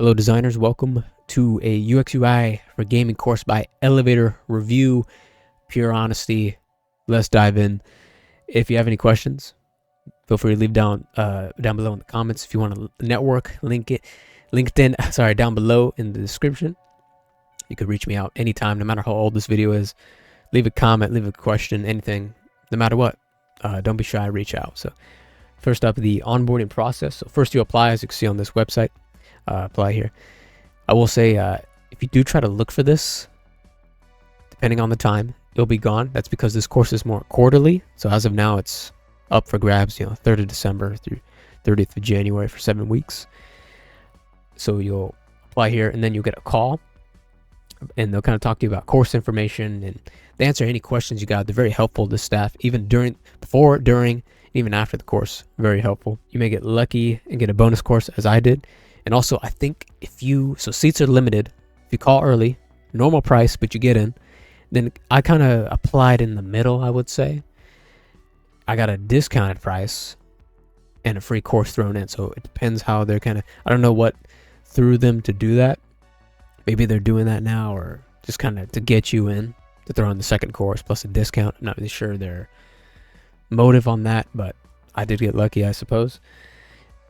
Hello designers, welcome to a UXUI for gaming course by Elevator Review. Pure honesty. Let's dive in. If you have any questions, feel free to leave down below in the comments. If you want to network, LinkedIn, sorry, down below in the description. You could reach me out anytime, no matter how old this video is. Leave a comment, leave a question, anything, no matter what. Don't be shy, reach out. So first up, the onboarding process. So first you apply, as you can see on this website. Apply here. I will say, if you do try to look for this, depending on the time, it'll be gone. That's because this course is more quarterly. So as of now, it's up for grabs, 3rd of December through 30th of January for 7 weeks. So you'll apply here and then you'll get a call and they'll kind of talk to you about course information and they answer any questions you got. They're very helpful to staff, even before, during, even after the course. Very helpful. You may get lucky and get a bonus course as I did. And also, I think so seats are limited. If you call early, normal price, but you get in. Then I kind of applied in the middle, I would say. I got a discounted price and a free course thrown in. So it depends how they're I don't know what threw them to do that. Maybe they're doing that now or just kind of to get you in, to throw in the second course plus a discount. I'm not really sure their motive on that, but I did get lucky, I suppose.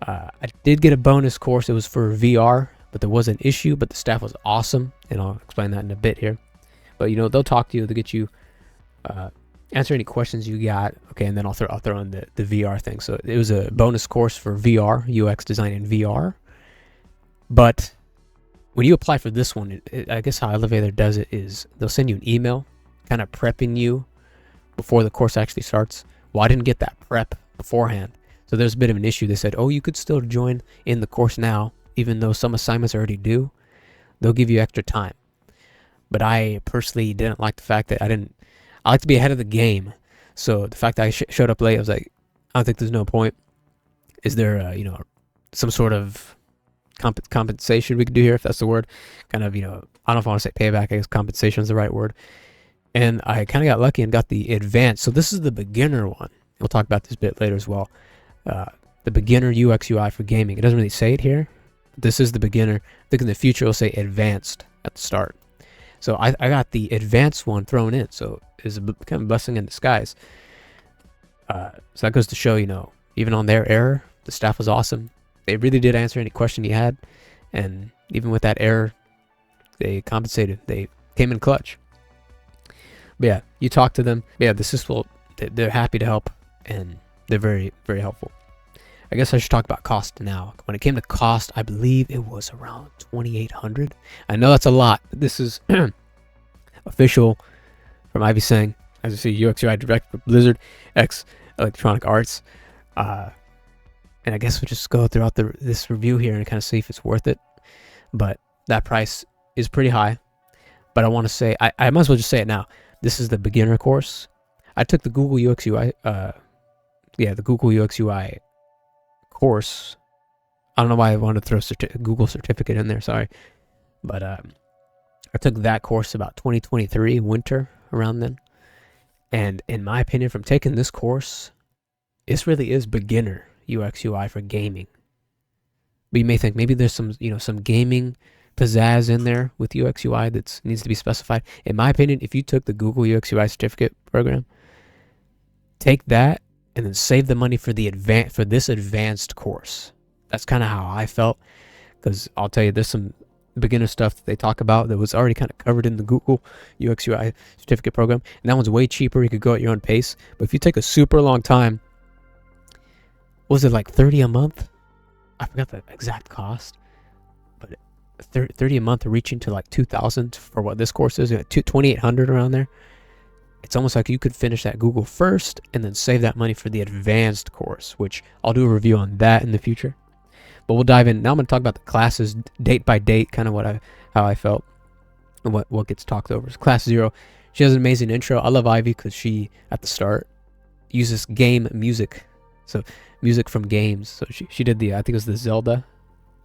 I did get a bonus course. It was for VR, but there was an issue, but the staff was awesome. And I'll explain that in a bit here. But, they'll talk to you. They'll get you, answer any questions you got. Okay, and then I'll throw in the VR thing. So it was a bonus course for VR, UX design in VR. But when you apply for this one, I guess how Elevator does it is they'll send you an email kind of prepping you before the course actually starts. Well, I didn't get that prep beforehand. So there's a bit of an issue. They said, oh, you could still join in the course now, even though some assignments are already due. They'll give you extra time. But I personally didn't like the fact that I like to be ahead of the game. So the fact that I showed up late, I was like, I don't think there's no point. Is there, some sort of compensation we could do here, if that's the word? Kind of, I don't know if I want to say payback. I guess compensation is the right word. And I kind of got lucky and got the advanced. So this is the beginner one. We'll talk about this a bit later as well. The beginner UXUI for gaming. It doesn't really say it here. This is the beginner. I think in the future it'll say advanced at the start. So I got the advanced one thrown in. So it's a kind of blessing in disguise. So that goes to show, even on their error, the staff was awesome. They really did answer any question you had. And even with that error, they compensated. They came in clutch. But yeah, you talk to them. Yeah, the system, they're happy to help. And they're very, very helpful. I guess I should talk about cost now. When it came to cost, I believe it was around $2,800. I know that's a lot. This is official from Ivy Singh. As you see, UXUI Director for Blizzard X Electronic Arts. And I guess we'll just go throughout this review here and kind of see if it's worth it. But that price is pretty high. But I want to say, I might as well just say it now. This is the beginner course. I took the Google UXUI, the Google UXUI course. I don't know why I wanted to throw Google certificate in there, sorry. But I took that course about 2023, winter, around then. And in my opinion, from taking this course, this really is beginner UXUI for gaming. But you may think maybe there's some gaming pizzazz in there with UXUI that needs to be specified. In my opinion, if you took the Google UXUI certificate program, take that and then save the money for this advanced course. That's kind of how I felt, because I'll tell you, there's some beginner stuff that they talk about that was already kind of covered in the Google UXUI certificate program, and that one's way cheaper. You could go at your own pace. But if you take a super long time, was it like $30 a month? I forgot the exact cost, but $30 a month, reaching to like $2,000 for what this course is, $2,800 around there. It's almost like you could finish that Google first and then save that money for the advanced course, which I'll do a review on that in the future. But we'll dive in. Now I'm going to talk about the classes date by date, kind of how I felt and what gets talked over. So class 0, she has an amazing intro. I love Ivy because she, at the start, uses game music. So music from games. So she did I think it was the Zelda.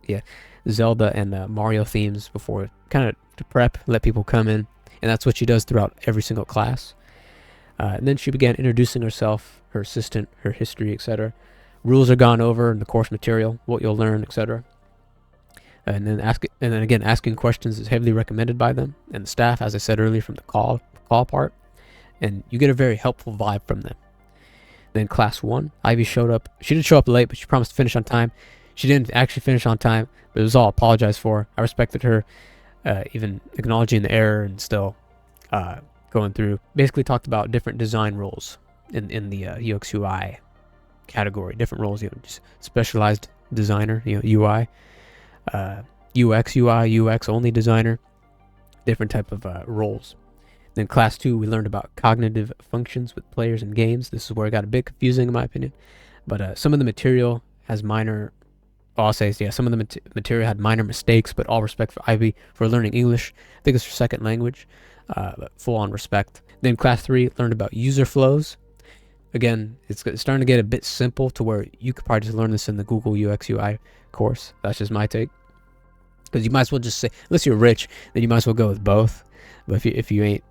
Yeah, Zelda and Mario themes before, kind of to prep, let people come in. And that's what she does throughout every single class. And then she began introducing herself, her assistant, her history, etc. Rules are gone over in the course material, what you'll learn, etc. And then again, asking questions is heavily recommended by them and the staff, as I said earlier, from the call part, and you get a very helpful vibe from them. Then class 1, Ivy showed up. She did show up late, but she promised to finish on time. She didn't actually finish on time, but it was all apologized for. I respected her, even acknowledging the error and still going through. Basically talked about different design roles in the UXUI category. Different roles, just specialized designer, UI, UXUI, UX only designer, different type of roles. Then class 2, we learned about cognitive functions with players and games. This is where it got a bit confusing in my opinion, but some of the material has minor, I'll say, yeah, some of the material had minor mistakes, but all respect for Ivy for learning English. I think it's her second language, but full on respect. Then class 3 learned about user flows. Again, it's starting to get a bit simple to where you could probably just learn this in the Google UXUI course. That's just my take. Because you might as well just say, unless you're rich, then you might as well go with both. But if you ain't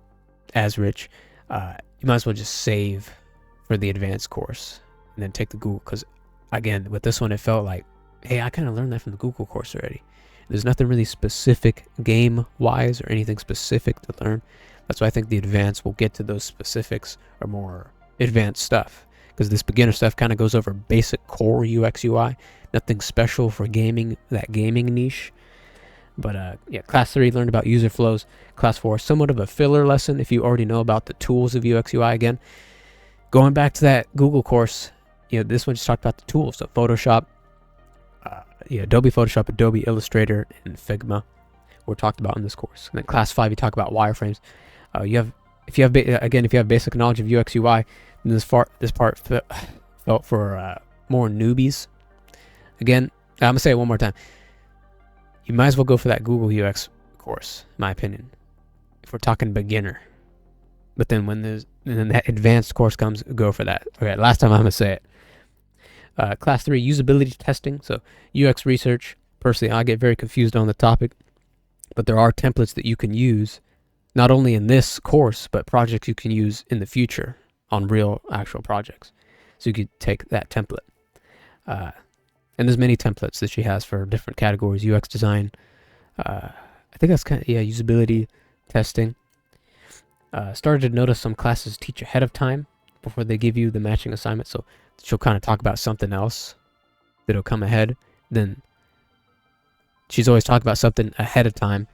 as rich, you might as well just save for the advanced course and then take the Google. Because again, with this one, it felt like, hey, I kind of learned that from the Google course already. There's nothing really specific game-wise or anything specific to learn. That's why I think the advanced will get to those specifics or more advanced stuff, because this beginner stuff kind of goes over basic core UX UI, nothing special for gaming, that gaming niche. But yeah, class 3 learned about user flows. Class 4, somewhat of a filler lesson if you already know about the tools of UX UI. Again, going back to that Google course, this one just talked about the tools, so Photoshop, Adobe Photoshop, Adobe Illustrator, and Figma were talked about in this course. And then class 5, you talk about wireframes. If you have basic knowledge of UX UI, then this part felt for more newbies. Again, I'm gonna say it one more time. You might as well go for that Google UX course, in my opinion, if we're talking beginner. But then when that advanced course comes, go for that. Okay, last time I'm gonna say it. Class 3, usability testing. So UX research. Personally, I get very confused on the topic, but there are templates that you can use, not only in this course, but projects you can use in the future on real actual projects. So you could take that template. And there's many templates that she has for different categories, UX design. I think that's usability testing. Started to notice some classes teach ahead of time before they give you the matching assignment. So she'll kind of talk about something else that'll come ahead. Then she's always talking about something ahead of time.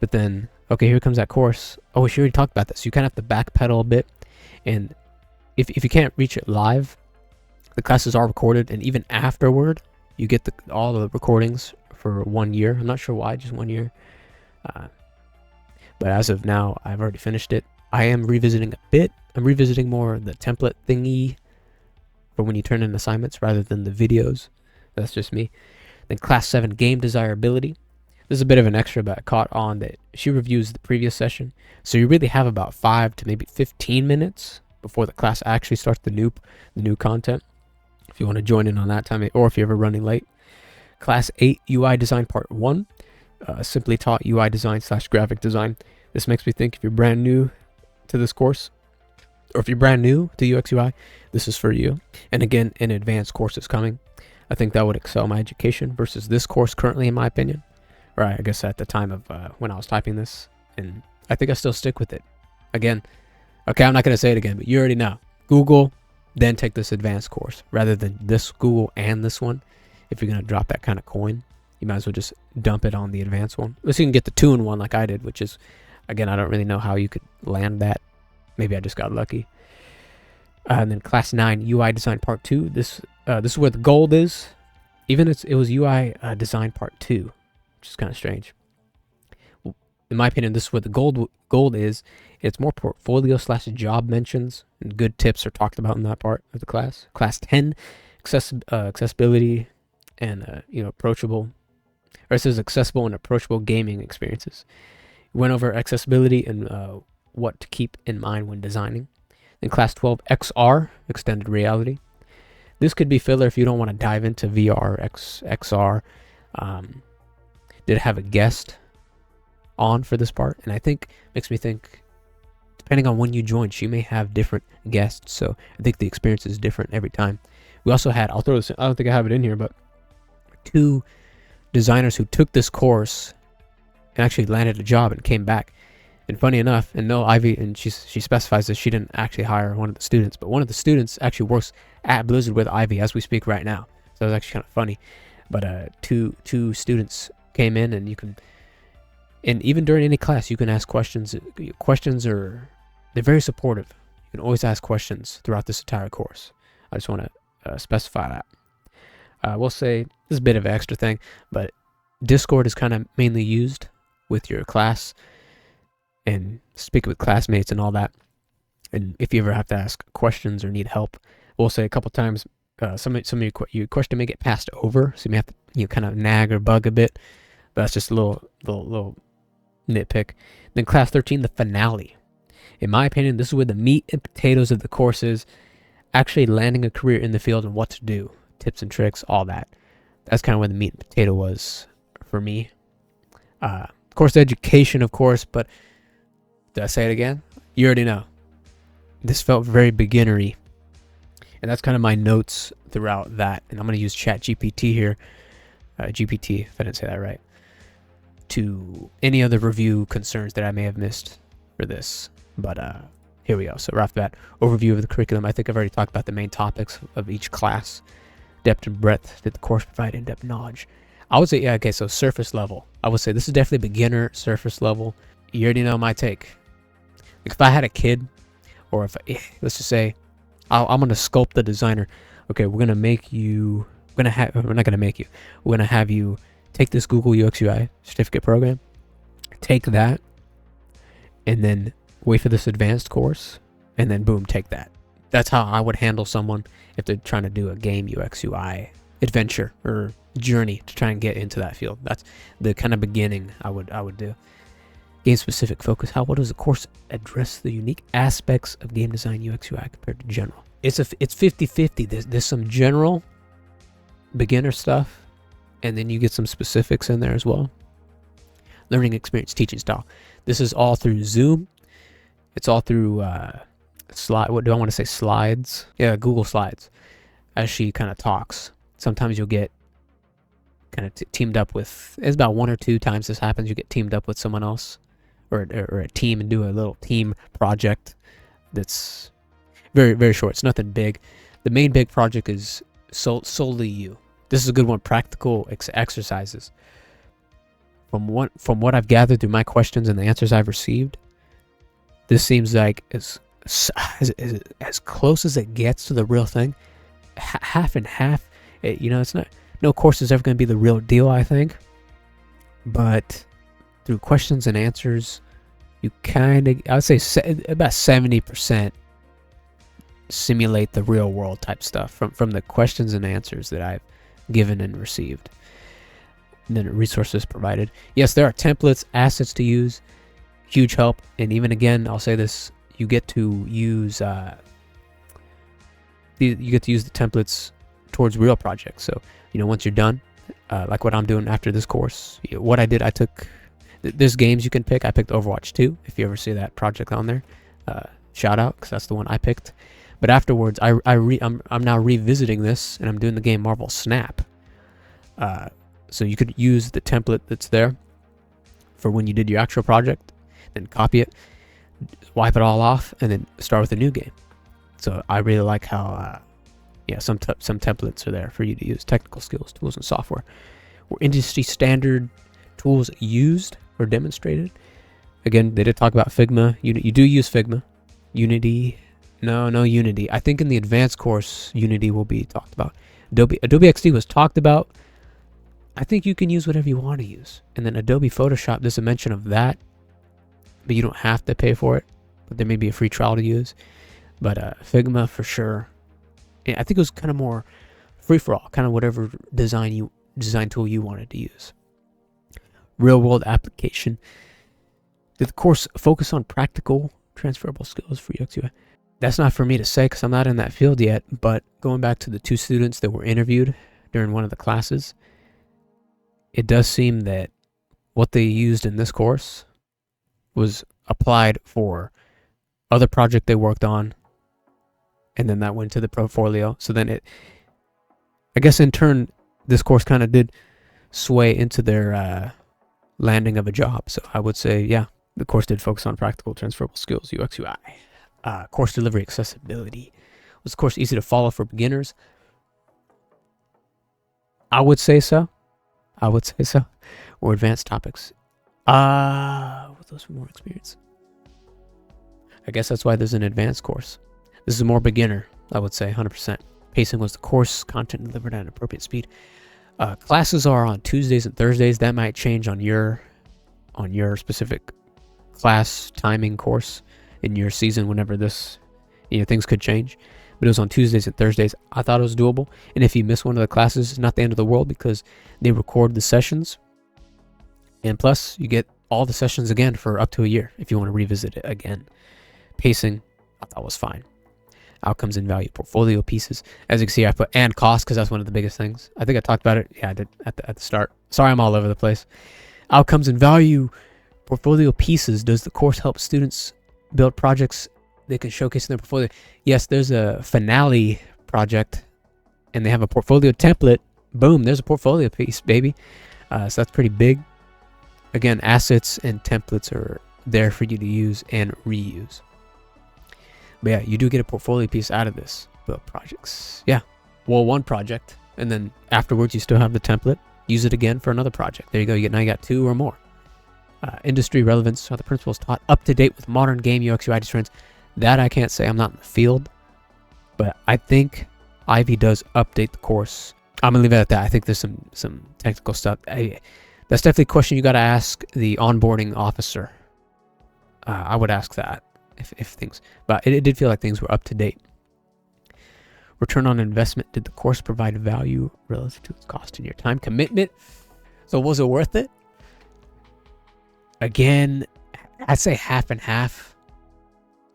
But then, okay, here comes that course. Oh, she already talked about this. So you kind of have to backpedal a bit. And if you can't reach it live, the classes are recorded, and even afterward, you get all the recordings for 1 year. I'm not sure why, just 1 year. But as of now, I've already finished it. I am revisiting a bit. I'm revisiting more the template thingy for when you turn in assignments rather than the videos. That's just me. Then class 7, game desirability. This is a bit of an extra, but I caught on that she reviews the previous session. So you really have about 5 to maybe 15 minutes before the class actually starts the new content. If you want to join in on that time, or if you're ever running late. Class 8, UI design part 1. Simply taught UI design / graphic design. This makes me think if you're brand new to this course, or if you're brand new to UX UI, this is for you. And again, an advanced course is coming. I think that would excel my education versus this course currently, in my opinion. Or I guess at the time of when I was typing this. And I think I still stick with it. Again, okay, I'm not going to say it again, but you already know. Google, then take this advanced course rather than this Google and this one. If you're going to drop that kind of coin, you might as well just dump it on the advanced one. Unless you can get the 2-in-1 like I did, which is, again, I don't really know how you could land that. Maybe I just got lucky. And then class 9, UI design part 2. This is where the gold is. Even it was UI design part 2, which is kind of strange. In my opinion, this is where the gold is. It's more portfolio / job mentions, and good tips are talked about in that part of the class. Class 10, accessibility and approachable. Or it says accessible and approachable gaming experiences. We went over accessibility and what to keep in mind when designing. In class 12, XR, extended reality. This could be filler if you don't want to dive into VR, XR. Did it have a guest on for this part? And I think, makes me think, depending on when you join, she may have different guests. So I think the experience is different every time. We also had, I'll throw this in, I don't think I have it in here, but 2 designers who took this course and actually landed a job and came back. And funny enough, and no, Ivy, and she specifies that she didn't actually hire one of the students, but one of the students actually works at Blizzard with Ivy as we speak right now. So it was actually kind of funny. But two students came in, and you can, and even during any class, you can ask questions. Questions are, they're very supportive. You can always ask questions throughout this entire course. I just want to specify that. I will say, this is a bit of an extra thing, but Discord is kind of mainly used with your class and speak with classmates and all that. And if you ever have to ask questions or need help, we'll say a couple times, some of your question may get passed over, so you may have to kind of nag or bug a bit. But that's just a little nitpick. Then class 13, the finale. In my opinion, this is where the meat and potatoes of the course is, actually landing a career in the field and what to do, tips and tricks, all that. That's kind of where the meat and potato was for me. Course education, of course, but did I say it again? You already know. This felt very beginnery. And that's kind of my notes throughout that. And I'm going to use ChatGPT here. GPT, if I didn't say that right. To any other review concerns that I may have missed for this. But here we go. So right off the bat, overview of the curriculum. I think I've already talked about the main topics of each class. Depth and breadth. Did the course provide in-depth knowledge? I would say, yeah, okay, so surface level. I would say this is definitely beginner, surface level. You already know my take. Like if I had a kid, or if, let's just say, I'm going to sculpt the designer. Okay, we're going to make you, we're not going to make you. We're going to have you take this Google UXUI certificate program, take that, and then wait for this advanced course, and then boom, take that. That's how I would handle someone if they're trying to do a game UXUI adventure or journey to try and get into that field. That's the kind of beginning I would do. Game specific focus. How well does the course address the unique aspects of game design UXUI compared to general? It's 50-50. There's some general beginner stuff, and then you get some specifics in there as well. Learning experience, teaching style. This is all through Zoom. It's all through what do I want to say? Slides. Yeah, Google Slides. As she kind of talks. Sometimes you'll get kind of teamed up with, it's about 1 or 2 times this happens, you get teamed up with someone else or a team and do a little team project that's very, very short. It's nothing big. The main big project is solely you. This is a good one. Practical exercises. From what I've gathered through my questions and the answers I've received, this seems like as close as it gets to the real thing. Half and half. It's not, no course is ever going to be the real deal, I think. But through questions and answers, you kind of, I would say about 70% simulate the real world type stuff from the questions and answers that I've given and received. And then resources provided. Yes, there are templates, assets to use, huge help. And even again, I'll say this, you get to use the templates towards real projects. So, once you're done, like what I'm doing after this course, what I did, I took, there's games you can pick. I picked Overwatch 2. If you ever see that project on there, shout out, because that's the one I picked. But afterwards, I'm now revisiting this, and I'm doing the game Marvel Snap. So you could use the template that's there for when you did your actual project, then copy it, wipe it all off, and then start with a new game. So I really like how, some templates are there for you to use. Technical skills, tools, and software. Were industry standard tools used or demonstrated? Again, they did talk about Figma. You do use Figma. Unity. No Unity. I think in the advanced course, Unity will be talked about. Adobe XD was talked about. I think you can use whatever you want to use. And then Adobe Photoshop, there's a mention of that, but you don't have to pay for it. But there may be a free trial to use. But Figma for sure. I think it was kind of more free for all, kind of whatever design tool you wanted to use. Real world application. Did the course focus on practical transferable skills for UXUI? That's not for me to say because I'm not in that field yet. But going back to the 2 students that were interviewed during one of the classes, it does seem that what they used in this course was applied for other project they worked on, and then that went to the portfolio. So then I guess in turn, this course kind of did sway into their landing of a job. So I would say, yeah, the course did focus on practical transferable skills, UX UI. Course delivery accessibility. Was the course easy to follow for beginners? I would say so. Or advanced topics. With those more experience. I guess that's why there's an advanced course. This is a more beginner, I would say, 100%. Pacing was the course, content delivered at an appropriate speed. Classes are on Tuesdays and Thursdays. That might change on your specific class timing course in your season whenever this, things could change. But it was on Tuesdays and Thursdays. I thought it was doable. And if you miss one of the classes, it's not the end of the world because they record the sessions. And plus, you get all the sessions again for up to a year if you want to revisit it again. Pacing, I thought was fine. Outcomes and value, portfolio pieces. As you can see, I put and cost because that's one of the biggest things. I think I talked about it. Yeah, I did at the start. Sorry, I'm all over the place. Outcomes and value, portfolio pieces. Does the course help students build projects they can showcase in their portfolio? Yes, there's a finale project and they have a portfolio template. Boom, there's a portfolio piece, baby. So that's pretty big. Again, assets and templates are there for you to use and reuse. But yeah, you do get a portfolio piece out of this. Build projects. Yeah. Well, one project. And then afterwards, you still have the template. Use it again for another project. There you go. Now you got 2 or more. Industry relevance. Are the principles taught up to date with modern game UX UI trends? That I can't say. I'm not in the field. But I think Ivy does update the course. I'm going to leave it at that. I think there's some technical stuff. That's definitely a question you got to ask the onboarding officer. I would ask that. If things, but it did feel like things were up to date. Return on investment. Did the course provide value relative to its cost and your time commitment? So was it worth it? Again, I'd say half and half,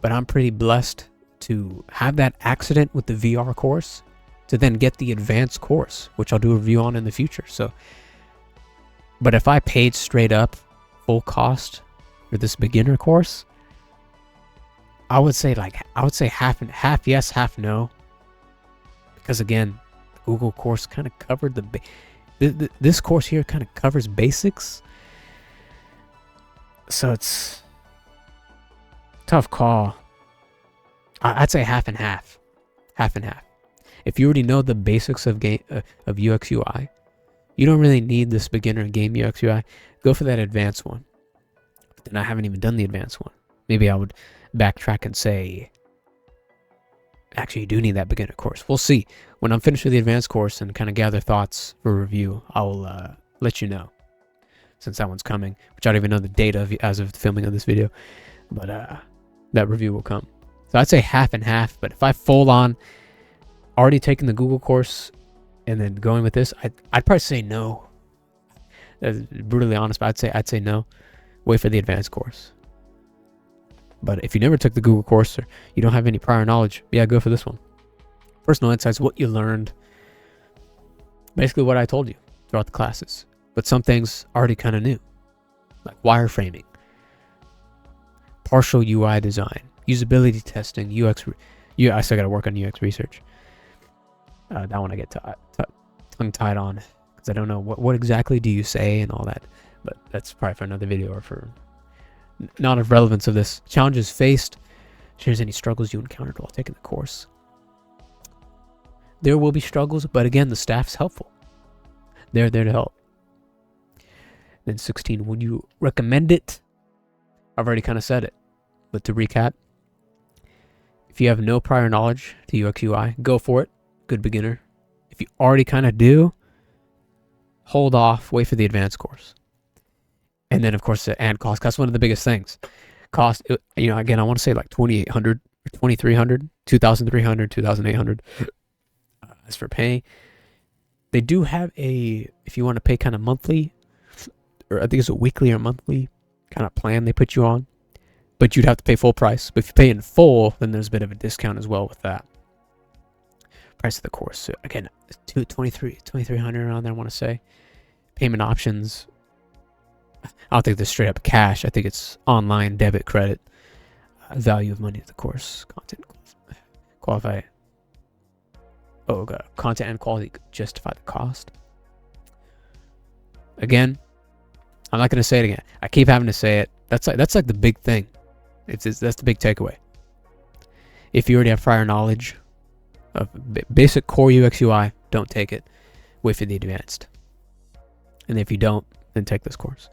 but I'm pretty blessed to have that accident with the VR course to then get the advanced course, which I'll do a review on in the future. So, but if I paid straight up full cost for this beginner course, I would say half and half yes, half no. Because again, the Google course kind of covered this course here kind of covers basics. So it's a tough call. I'd say half and half. Half and half. If you already know the basics of UX UI, you don't really need this beginner game UX UI. Go for that advanced one. But then I haven't even done the advanced one. Maybe I would backtrack and say, actually, you do need that beginner course. We'll see. When I'm finished with the advanced course and kind of gather thoughts for review, I'll let you know. Since that one's coming, which I don't even know the date of as of the filming of this video. But that review will come. So I'd say half and half. But if I full on already taken the Google course and then going with this, I'd probably say no. That's brutally honest, but I'd say no. Wait for the advanced course. But if you never took the Google course or you don't have any prior knowledge, yeah, go for this one. Personal insights, what you learned. Basically what I told you throughout the classes. But some things already kind of new. Like wireframing. Partial UI design. Usability testing. I still got to work on UX research. That one I get tongue-tied on. Because I don't know what exactly do you say and all that. But that's probably for another video or for... not of relevance of this. Challenges faced. Shares any struggles you encountered while taking the course. There will be struggles, but again, the staff's helpful. They're there to help. Then 16, would you recommend it? I've already kind of said it, but to recap, if you have no prior knowledge to UX UI, go for it. Good beginner. If you already kind of do, hold off, wait for the advanced course. And then, of course, and cost. That's one of the biggest things. Cost, again, I want to say like $2,800, $2,300, $2,300, $2,800. As for paying, they do have if you want to pay kind of monthly, or I think it's a weekly or monthly kind of plan they put you on, but you'd have to pay full price. But if you pay in full, then there's a bit of a discount as well with that. Price of the course. So again, $2,300 around there, I want to say. Payment options. I don't think they're straight up cash. I think it's online, debit, credit. Value of money of the course. Content. Qualify. Oh, God. Content and quality justify the cost. Again, I'm not going to say it again. I keep having to say it. That's like the big thing. That's the big takeaway. If you already have prior knowledge of basic core UX UI, don't take it. Wait for the advanced. And if you don't, then take this course.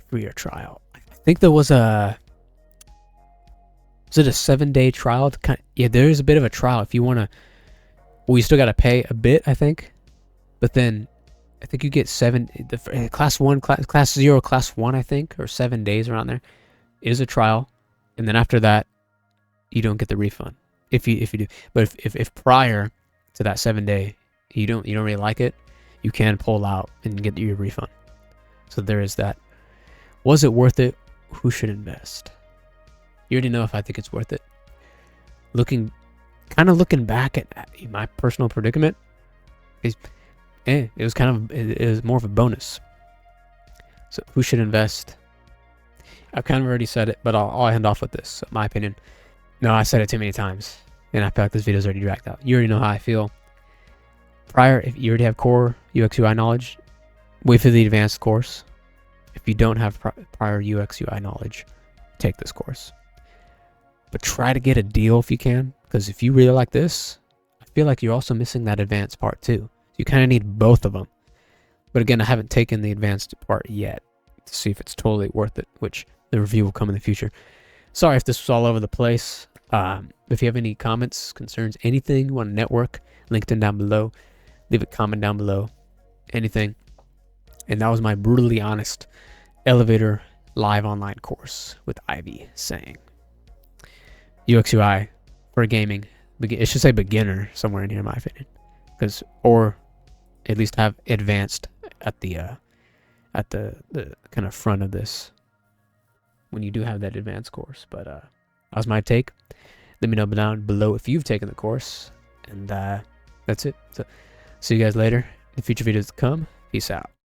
For your trial. I think there was a... Was it a 7-day trial? Yeah, there is a bit of a trial if you want to... Well, you still got to pay a bit, I think. But then, I think you get class 1, class 0, class 1, I think, or 7 days around there. It is a trial. And then after that, you don't get the refund. If you do. But if prior to that 7-day, you don't really like it, you can pull out and get your refund. So there is that. Was it worth it? Who should invest? You already know if I think it's worth it. Looking back at my personal predicament, it was more of a bonus. So who should invest? I've kind of already said it, but I'll end off with this. My opinion. No, I said it too many times, and I feel like this video's already dragged out. You already know how I feel. Prior, if you already have core UX UI knowledge, wait for the advanced course. If you don't have prior UX UI knowledge, take this course. But try to get a deal if you can, because if you really like this, I feel like you're also missing that advanced part too. You kind of need both of them. But again, I haven't taken the advanced part yet to see if it's totally worth it, which the review will come in the future. Sorry if this was all over the place. If you have any comments, concerns, anything you want to network, LinkedIn down below. Leave a comment down below. Anything. And that was my brutally honest elevator live online course with Ivy saying UX UI for gaming. It should say beginner somewhere in here, in my opinion, or at least have advanced at the kind of front of this when you do have that advanced course. But that was my take. Let me know down below if you've taken the course, and that's it. So see you guys later in future videos to come. Peace out.